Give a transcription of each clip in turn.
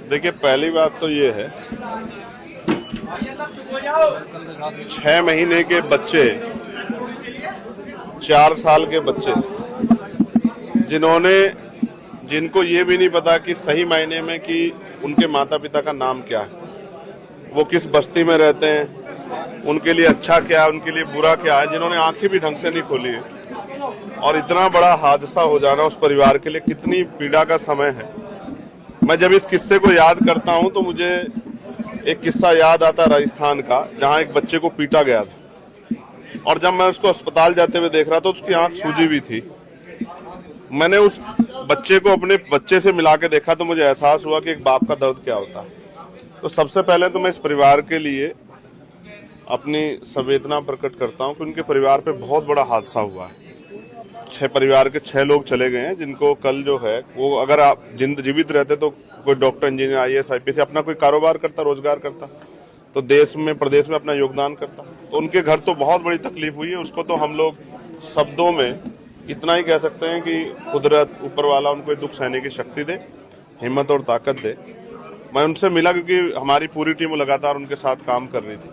देखिए, पहली बात तो ये है, 6 महीने के बच्चे, 4 साल के बच्चे, जिनको ये भी नहीं पता कि सही मायने में कि उनके माता पिता का नाम क्या है, वो किस बस्ती में रहते हैं, उनके लिए अच्छा क्या है, उनके लिए बुरा क्या है, जिन्होंने आंखें भी ढंग से नहीं खोली है, और इतना बड़ा हादसा हो जाना उस परिवार के लिए कितनी पीड़ा का समय है। मैं जब इस किस्से को याद करता हूं तो मुझे एक किस्सा याद आता राजस्थान का, जहां एक बच्चे को पीटा गया था, और जब मैं उसको अस्पताल जाते हुए देख रहा था, उसकी आंख सूजी हुई थी। मैंने उस बच्चे को अपने बच्चे से मिला के देखा तो मुझे एहसास हुआ कि एक बाप का दर्द क्या होता है। तो सबसे पहले तो मैं इस परिवार के लिए अपनी संवेदना प्रकट करता हूं कि उनके परिवार पे बहुत बड़ा हादसा हुआ है। 6 परिवार के 6 लोग चले गए हैं, जिनको कल जो है वो, अगर आप जीवित रहते तो कोई डॉक्टर, इंजीनियर, IAS, IPS अपना कोई कारोबार करता, रोजगार करता, तो देश में, प्रदेश में अपना योगदान करता। तो उनके घर तो बहुत बड़ी तकलीफ हुई है। उसको तो हम लोग शब्दों में इतना ही कह सकते हैं कि कुदरत, ऊपर वाला उनको दुख सहने की शक्ति दे, हिम्मत और ताकत दे। मैं उनसे मिला क्योंकि हमारी पूरी टीम लगातार उनके साथ काम कर रही थी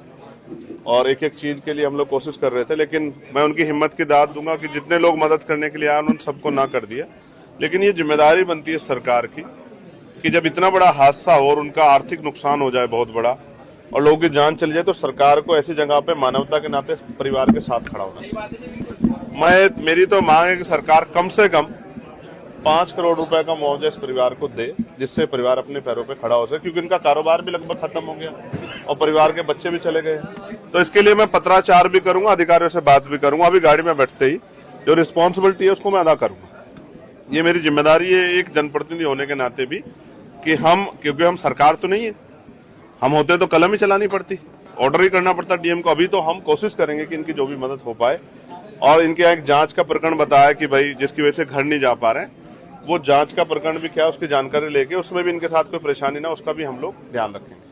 और एक एक चीज के लिए हम लोग कोशिश कर रहे थे, लेकिन मैं उनकी हिम्मत की दाद दूंगा कि जितने लोग मदद करने के लिए आए उन सबको ना कर दिया। लेकिन ये जिम्मेदारी बनती है सरकार की कि जब इतना बड़ा हादसा हो और उनका आर्थिक नुकसान हो जाए बहुत बड़ा और लोगों की जान चली जाए, तो सरकार को ऐसी जगह पे मानवता के नाते परिवार के साथ खड़ा होना। मेरी तो मांग है कि सरकार कम से कम 5 करोड़ रुपए का मुआवजा इस परिवार को दे, जिससे परिवार अपने पैरों पे खड़ा हो सके, क्योंकि उनका कारोबार भी लगभग खत्म हो गया और परिवार के बच्चे भी चले गए। तो इसके लिए मैं पत्राचार भी करूंगा, अधिकारियों से बात भी करूंगा। अभी गाड़ी में बैठते ही जो रिस्पॉन्सिबिलिटी है उसको मैं अदा करूंगा। ये मेरी जिम्मेदारी है एक जनप्रतिनिधि होने के नाते भी, कि क्योंकि हम सरकार तो नहीं है, हम होते तो कलम ही चलानी पड़ती, ऑर्डर ही करना पड़ता DM को। अभी तो हम कोशिश करेंगे कि इनकी जो भी मदद हो पाए, और इनके एक जांच का प्रकरण बताया कि भाई जिसकी वजह से घर नहीं जा पा रहे हैं, वो जांच का प्रकरण भी क्या, उसकी जानकारी लेके उसमें भी इनके साथ कोई परेशानी ना, उसका भी हम लोग ध्यान रखेंगे।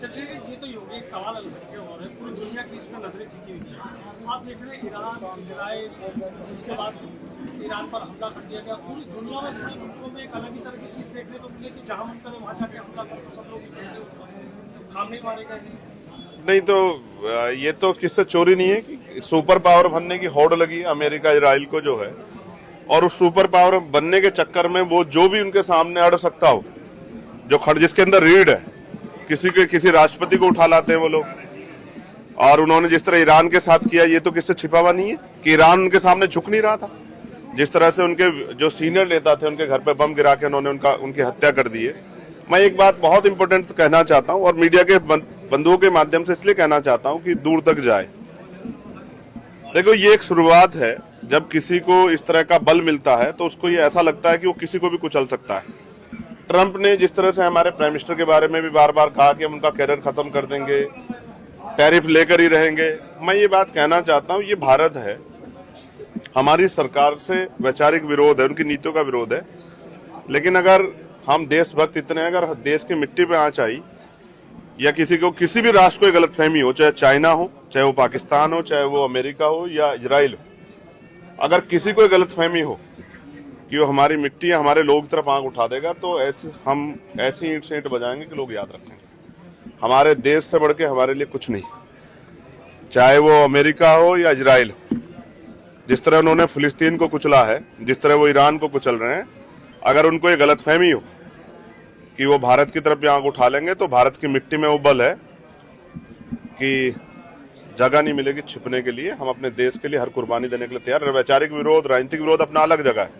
ये तो योगी एक सवाल और है, पूरी दुनिया की इसमें नजरें टिकी हुई है। आप देख रहे हैं ईरान, इजराइल, उसके बाद ईरान पर हमला कर दिया गया। पूरी दुनिया में सभी मुल्कों में एक अलग ही तरह की चीज देखने को मिले कि जहां मन करे वहां जाके हमला कर, सब लोग खाम नहीं मारे गए। नहीं तो ये तो किससे चोरी नहीं है कि सुपर पावर बनने की होड़ लगी अमेरिका, इजराइल को जो है, और उस सुपर पावर बनने के चक्कर में वो जो भी उनके सामने अड़ सकता हो, जो जिसके अंदर रीढ़ है, किसी राष्ट्रपति को उठा लाते हैं वो लोग। और उन्होंने जिस तरह ईरान के साथ किया, ये तो किससे छिपा हुआ नहीं है कि ईरान उनके सामने झुक नहीं रहा था। जिस तरह से उनके जो सीनियर नेता थे, उनके घर पे बम गिरा के उन्होंने उनकी हत्या कर दी है। मैं एक बात बहुत इंपॉर्टेंट कहना चाहता हूं, और मीडिया के बंधुओं के माध्यम से इसलिए कहना चाहता हूं कि दूर तक जाए। देखो, ये एक शुरुआत है। जब किसी को इस तरह का बल मिलता है तो उसको ये ऐसा लगता है कि वो किसी को भी कुचल सकता है। ट्रंप ने जिस तरह से हमारे प्राइम मिनिस्टर के बारे में भी बार बार कहा कि हम उनका कैरियर खत्म कर देंगे, टैरिफ लेकर ही रहेंगे, मैं ये बात कहना चाहता हूं, ये भारत है, हमारी सरकार से वैचारिक विरोध है, उनकी नीतियों का विरोध है। लेकिन अगर हम देशभक्त इतने, अगर देश की मिट्टी पे आंच आई या किसी भी राष्ट्र को गलतफहमी हो, चाहे चाइना हो, चाहे वो पाकिस्तान हो, चाहे वो अमेरिका हो या इजराइल हो, अगर किसी को गलतफहमी हो कि वो हमारी मिट्टी या हमारे लोग की तरफ आंख उठा देगा, तो हम ऐसी ईंट से ईंट बजाएंगे कि लोग याद रखेंगे। हमारे देश से बढ़ के हमारे लिए कुछ नहीं, चाहे वो अमेरिका हो या इजराइल हो। जिस तरह उन्होंने फिलिस्तीन को कुचला है, जिस तरह वो ईरान को कुचल रहे हैं, अगर उनको ये गलतफहमी हो कि वो भारत की तरफ भी आंख उठा लेंगे, तो भारत की मिट्टी में वो बल है कि जगह नहीं मिलेगी छिपने के लिए। हम अपने देश के लिए हर कुर्बानी देने के लिए तैयार। वैचारिक विरोध, राजनीतिक विरोध अपना अलग जगह है,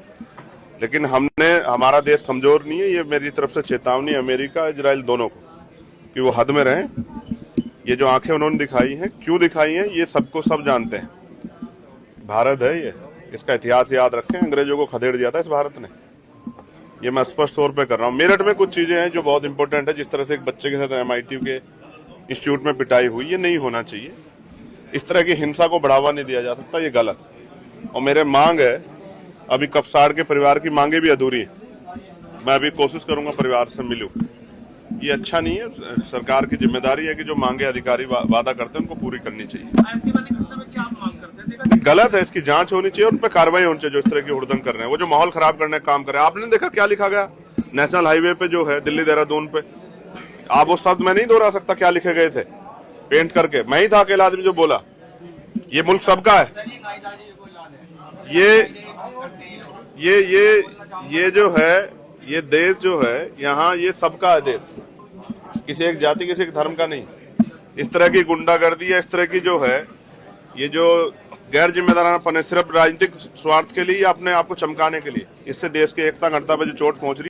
लेकिन हमारा देश कमजोर नहीं है। ये मेरी तरफ से चेतावनी अमेरिका, इजराइल दोनों को कि वो हद में रहें। ये जो आंखें उन्होंने दिखाई हैं, क्यों दिखाई हैं, ये सबको सब जानते हैं। भारत है ये, इसका इतिहास याद रखें। अंग्रेजों को खदेड़ दिया था इस भारत ने, ये मैं स्पष्ट तौर पे कर रहा हूँ। मेरठ में कुछ चीजें हैं जो बहुत इंपॉर्टेंट है। जिस तरह से एक बच्चे के साथ MIT के इंस्टीट्यूट में पिटाई हुई, ये नहीं होना चाहिए। इस तरह की हिंसा को बढ़ावा नहीं दिया जा सकता, ये गलत। और मेरे मांग है, अभी कपसाड़ के परिवार की मांगे भी अधूरी है, मैं अभी कोशिश करूंगा परिवार से मिलूं। ये अच्छा नहीं है। सरकार की जिम्मेदारी है कि जो मांगे अधिकारी वादा करते हैं उनको पूरी करनी चाहिए। गलत है, इसकी जांच होनी चाहिए और उन पर कार्रवाई होनी चाहिए जो इस तरह की हुड़दंग कर रहे हैं, वो जो माहौल खराब करने का काम कर रहे हैं। आपने देखा क्या लिखा गया नेशनल हाईवे पे जो है दिल्ली देहरादून पे, आप वो शब्द मैं नहीं दोहरा सकता क्या लिखे गए थे पेंट करके, मैं ही था अकेला आदमी जो बोला। ये मुल्क सबका है, ये जो है, ये देश जो है यहाँ ये सबका है देश, किसी एक जाति किसी एक धर्म का नहीं। इस तरह की गुंडागर्दी है, इस तरह की जो है ये जो गैर जिम्मेदाराना पन है, सिर्फ राजनीतिक स्वार्थ के लिए या अपने आप को चमकाने के लिए, इससे देश की एकता अखंडता पे जो चोट पहुंच रही है।